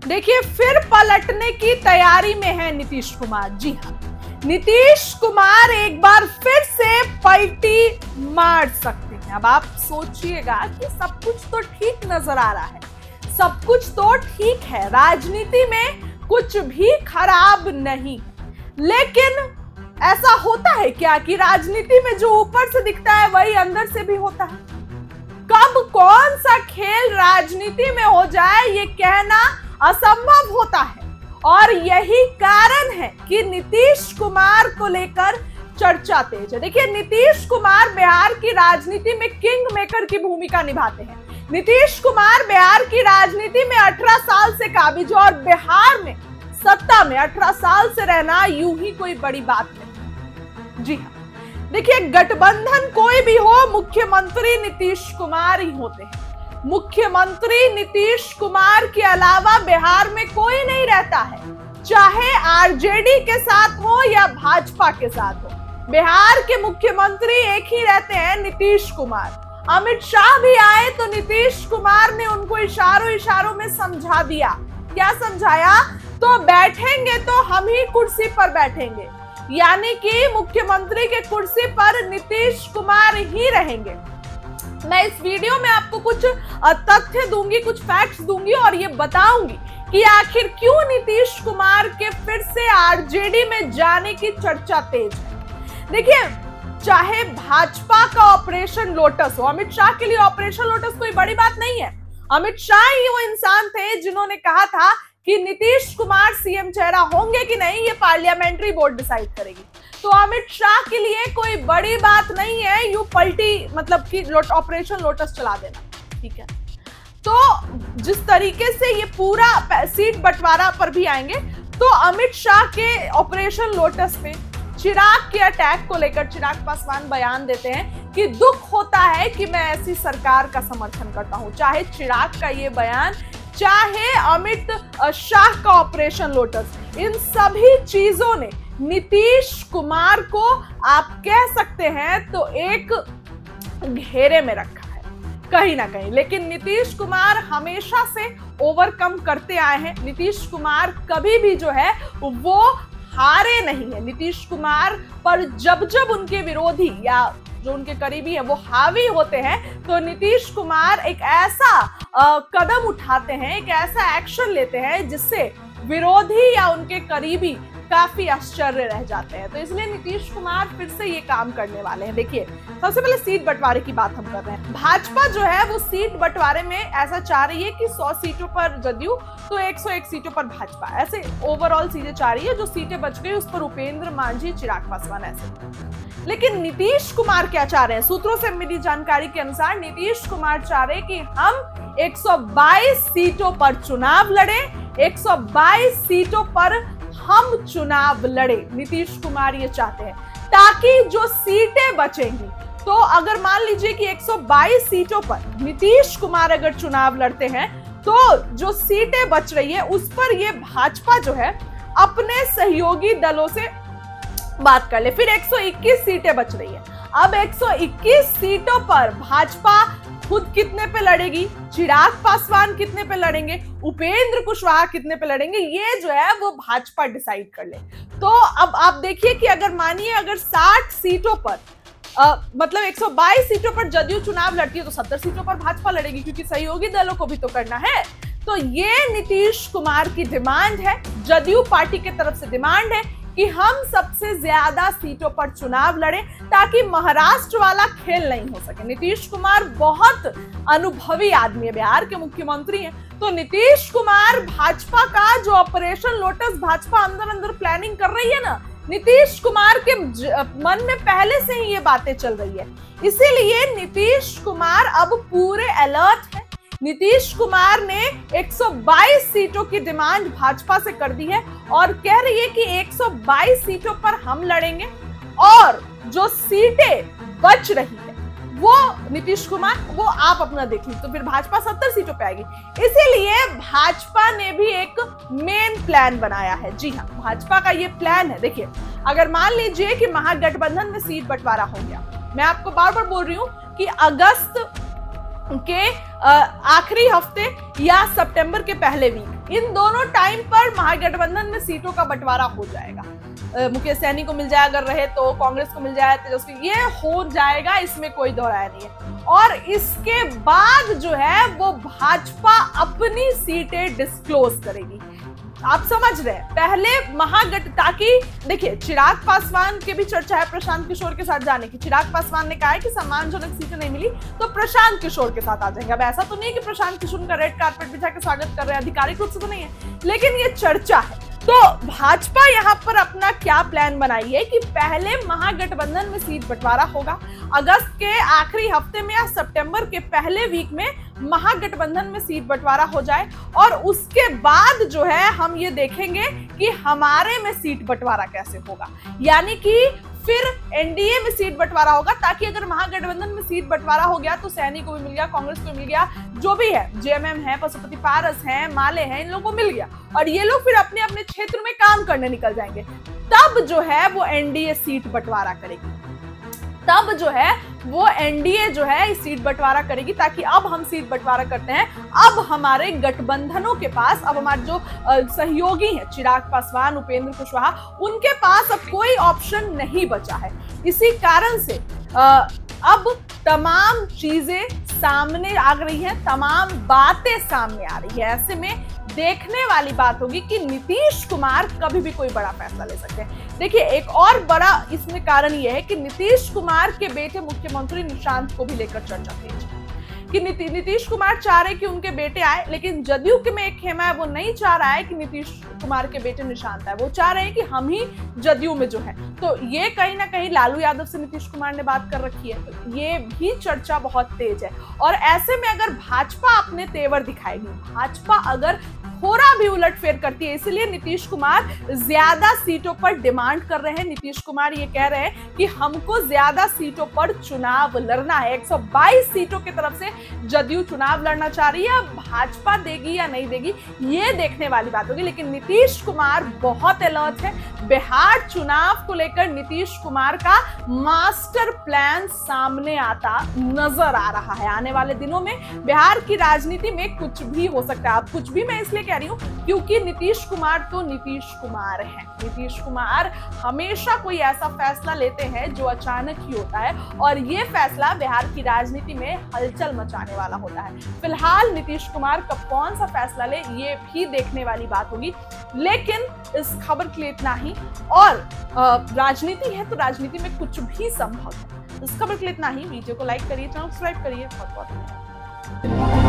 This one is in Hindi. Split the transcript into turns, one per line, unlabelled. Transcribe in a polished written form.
देखिए, फिर पलटने की तैयारी में है नीतीश कुमार। जी हाँ, नीतीश कुमार एक बार फिर से पलटी मार सकते हैं। अब आप सोचिएगा कि सब कुछ तो ठीक नजर आ रहा है, सब कुछ तो ठीक है, राजनीति में कुछ भी खराब नहीं, लेकिन ऐसा होता है क्या कि राजनीति में जो ऊपर से दिखता है वही अंदर से भी होता है? कब कौन सा खेल राजनीति में हो जाए ये कहना असंभव होता है, और यही कारण है कि नीतीश कुमार को लेकर चर्चा तेज है। देखिए, नीतीश कुमार बिहार की राजनीति में किंग मेकर की भूमिका निभाते हैं। नीतीश कुमार बिहार की राजनीति में 18 साल से काबिज, और बिहार में सत्ता में 18 साल से रहना यूं ही कोई बड़ी बात नहीं। जी हाँ, देखिए, गठबंधन कोई भी हो, मुख्यमंत्री नीतीश कुमार ही होते हैं। मुख्यमंत्री नीतीश कुमार के अलावा बिहार में कोई नहीं रहता है, चाहे आरजेडी के साथ हो या भाजपा के साथ हो। बिहार के मुख्यमंत्री एक ही रहते हैं, नीतीश कुमार। अमित शाह भी आए तो नीतीश कुमार ने उनको इशारों इशारों में समझा दिया। क्या समझाया? तो बैठेंगे तो हम ही कुर्सी पर बैठेंगे, यानी कि मुख्यमंत्री के कुर्सी पर नीतीश कुमार ही रहेंगे। मैं इस वीडियो में आपको कुछ तथ्य दूंगी, कुछ फैक्ट्स दूंगी, और ये बताऊंगी कि आखिर क्यों नीतीश कुमार के फिर से आरजेडी में जाने की चर्चा तेज है। देखिए, चाहे भाजपा का ऑपरेशन लोटस हो, अमित शाह के लिए ऑपरेशन लोटस कोई बड़ी बात नहीं है। अमित शाह ही वो इंसान थे जिन्होंने कहा था कि नीतीश कुमार सीएम चेहरा होंगे कि नहीं ये पार्लियामेंट्री बोर्ड डिसाइड करेगी। तो अमित शाह के लिए कोई बड़ी बात नहीं है यूं पलटी, मतलब कि ऑपरेशन लोटस चला देना, ठीक है। तो जिस तरीके से ये पूरा सीट बंटवारा पर भी आएंगे, तो अमित शाह के ऑपरेशन लोटस पे चिराग के अटैक को लेकर चिराग पासवान बयान देते हैं कि दुख होता है कि मैं ऐसी सरकार का समर्थन करता हूं। चाहे चिराग का ये बयान, चाहे अमित शाह का ऑपरेशन लोटस, इन सभी चीजों ने नीतीश कुमार को आप कह सकते हैं तो एक घेरे में रखा है कहीं ना कहीं। लेकिन नीतीश कुमार हमेशा से ओवरकम करते आए हैं। नीतीश कुमार कभी भी जो है वो हारे नहीं है। नीतीश कुमार पर जब जब उनके विरोधी या जो उनके करीबी हैं वो हावी होते हैं, तो नीतीश कुमार एक ऐसा कदम उठाते हैं, एक ऐसा एक्शन लेते हैं जिससे विरोधी या उनके करीबी काफी आश्चर्य रह जाते हैं। तो इसलिए नीतीश कुमार फिर से ये काम करने वाले हैं। देखिए, सबसे पहले सीट बंटवारे की बात हम कर रहे हैं। भाजपा जो है वो सीट बंटवारे में ऐसा चाह रही है कि 100 सीटों पर जदयू तो 101 सीटों पर भाजपा, ऐसे ओवरऑल सीटें चाह रही है। जो सीटें बच गई उस पर उपेंद्र मांझी, चिराग पासवान ऐसे। लेकिन नीतीश कुमार क्या चाह रहे हैं? सूत्रों से मिली जानकारी के अनुसार नीतीश कुमार चाह रहे हैं कि हम 122 सीटों पर चुनाव लड़े, 122 सीटों पर हम चुनाव लड़े। नीतीश कुमार ये चाहते हैं ताकि जो सीटें बचेंगी, तो अगर मान लीजिए कि 122 सीटों पर नीतीश कुमार अगर चुनाव लड़ते हैं, तो जो सीटें बच रही है उस पर ये भाजपा जो है अपने सहयोगी दलों से बात कर ले। फिर 121 सीटें बच रही है। अब 121 सीटों पर भाजपा खुद कितने पे लड़ेगी, चिराग पासवान कितने पे लड़ेंगे, उपेंद्र कुशवाहा कितने पे लड़ेंगे, ये जो है वो भाजपा डिसाइड कर ले। तो अब आप देखिए कि अगर मानिए अगर 60 सीटों पर मतलब 122 सीटों पर जदयू चुनाव लड़ती है, तो 70 सीटों पर भाजपा लड़ेगी, क्योंकि सहयोगी दलों को भी तो करना है। तो ये नीतीश कुमार की डिमांड है, जदयू पार्टी की तरफ से डिमांड है कि हम सबसे ज्यादा सीटों पर चुनाव लड़ें, ताकि महाराष्ट्र वाला खेल नहीं हो सके। नीतीश कुमार बहुत अनुभवी आदमी है, बिहार के मुख्यमंत्री हैं। तो नीतीश कुमार भाजपा का जो ऑपरेशन लोटस भाजपा अंदर अंदर प्लानिंग कर रही है ना, नीतीश कुमार के मन में पहले से ही ये बातें चल रही है। इसीलिए नीतीश कुमार अब पूरे अलर्ट है। नीतीश कुमार ने 122 सीटों की डिमांड भाजपा से कर दी है और कह रही है कि 122 सीटों पर हम लड़ेंगे, और जो सीटें बच रही है वो नीतीश कुमार वो आप अपना देख लीजिए, तो फिर भाजपा 70 सीटों पे आएगी। इसीलिए भाजपा ने भी एक मेन प्लान बनाया है। जी हाँ, भाजपा का ये प्लान है। देखिए, अगर मान लीजिए कि महागठबंधन में सीट बंटवारा हो गया, मैं आपको बार बार बोल रही हूं कि अगस्त के आखिरी हफ्ते या सितंबर के पहले वीक इन दोनों टाइम पर महागठबंधन में सीटों का बंटवारा हो जाएगा। मुकेश सहनी को मिल जाए अगर रहे तो, कांग्रेस को मिल जाए, तेजस्वी, ये हो जाएगा, इसमें कोई दो राय नहीं है। और इसके बाद जो है वो भाजपा अपनी सीटें डिस्क्लोज करेगी। आप समझ रहे हैं, पहले महागठ, ताकि देखिए चिराग पासवान की भी चर्चा है प्रशांत किशोर के साथ जाने की। चिराग पासवान ने कहा है कि सम्मानजनक सीटें नहीं मिली तो प्रशांत किशोर के साथ आ जाएंगे। अब ऐसा तो नहीं कि प्रशांत किशोर का रेड कार्पेट बिछा के स्वागत कर रहे हैं, आधिकारिक रूप से तो नहीं है, लेकिन ये चर्चा है। तो भाजपा यहां पर अपना क्या प्लान बनाई है कि पहले महागठबंधन में सीट बंटवारा होगा, अगस्त के आखिरी हफ्ते में या सितंबर के पहले वीक में महागठबंधन में सीट बंटवारा हो जाए, और उसके बाद जो है हम ये देखेंगे कि हमारे में सीट बंटवारा कैसे होगा। यानी कि फिर एनडीए में सीट बंटवारा होगा, ताकि अगर महागठबंधन में सीट बंटवारा हो गया तो सैनी को भी मिल गया, कांग्रेस को मिल गया, जो भी है, जेएमएम है, पशुपति पारस है, माले हैं, इन लोगों को मिल गया, और ये लोग फिर अपने अपने क्षेत्र में काम करने निकल जाएंगे। तब जो है वो एनडीए सीट बंटवारा करेगी, तब जो है वो एनडीए जो है इस सीट बंटवारा करेगी, ताकि अब हम सीट बंटवारा करते हैं, अब हमारे गठबंधनों के पास, अब हमारे जो सहयोगी हैं चिराग पासवान, उपेंद्र कुशवाहा, उनके पास अब कोई ऑप्शन नहीं बचा है। इसी कारण से अब तमाम चीजें सामने आ रही हैं, तमाम बातें सामने आ रही है। ऐसे में देखने वाली बात होगी कि नीतीश कुमार कभी भी कोई बड़ा फैसला ले सकते हैं। देखिए एक और बड़ा इसमें कारण यह है कि नीतीश कुमार के बेटे मुख्यमंत्री निशांत को भी लेकर चर्चा तेज है कि नीतीश कुमार चाह रहे कि उनके बेटे आए, लेकिन जदयू के में एक खेमा है, वो नहीं चाह रहा है कि नीतीश कुमार के बेटे निशांत आए, वो चाह रहे हैं कि हम ही जदयू में जो है। तो ये कहीं ना कहीं लालू यादव से नीतीश कुमार ने बात कर रखी है, तो ये भी चर्चा बहुत तेज है। और ऐसे में अगर भाजपा अपने तेवर दिखाएगी, भाजपा अगर थोड़ा भी उलटफेर करती है, इसलिए नीतीश कुमार ज्यादा सीटों पर डिमांड कर रहे हैं। नीतीश कुमार ये कह रहे हैं कि हमको ज्यादा सीटों पर चुनाव लड़ना है। 122 सीटों की तरफ से जदयू चुनाव लड़ना चाह रही है, भाजपा देगी या नहीं देगी ये देखने वाली बात होगी। लेकिन नीतीश कुमार बहुत अलर्ट है, बिहार चुनाव को लेकर नीतीश कुमार का मास्टर प्लान सामने आता नजर आ रहा है। आने वाले दिनों में बिहार की राजनीति में कुछ भी हो सकता है। अब कुछ भी मैं इसलिए कह रही हूं क्योंकि नीतीश कुमार तो नीतीश कुमार है। नीतीश कुमार हमेशा कोई ऐसा फैसला लेते हैं जो अचानक ही होता है, और ये फैसला बिहार की राजनीति में हलचल मचाने वाला होता है। फिलहाल नीतीश कुमार कब कौन सा फैसला ले ये भी देखने वाली बात होगी, लेकिन इस खबर के लिए इतना ही। और राजनीति है तो राजनीति में कुछ भी संभव है। इस खबर के लिए इतना ही। वीडियो को लाइक करिए, चैनल सब्सक्राइब करिए। बहुत बहुत धन्यवाद।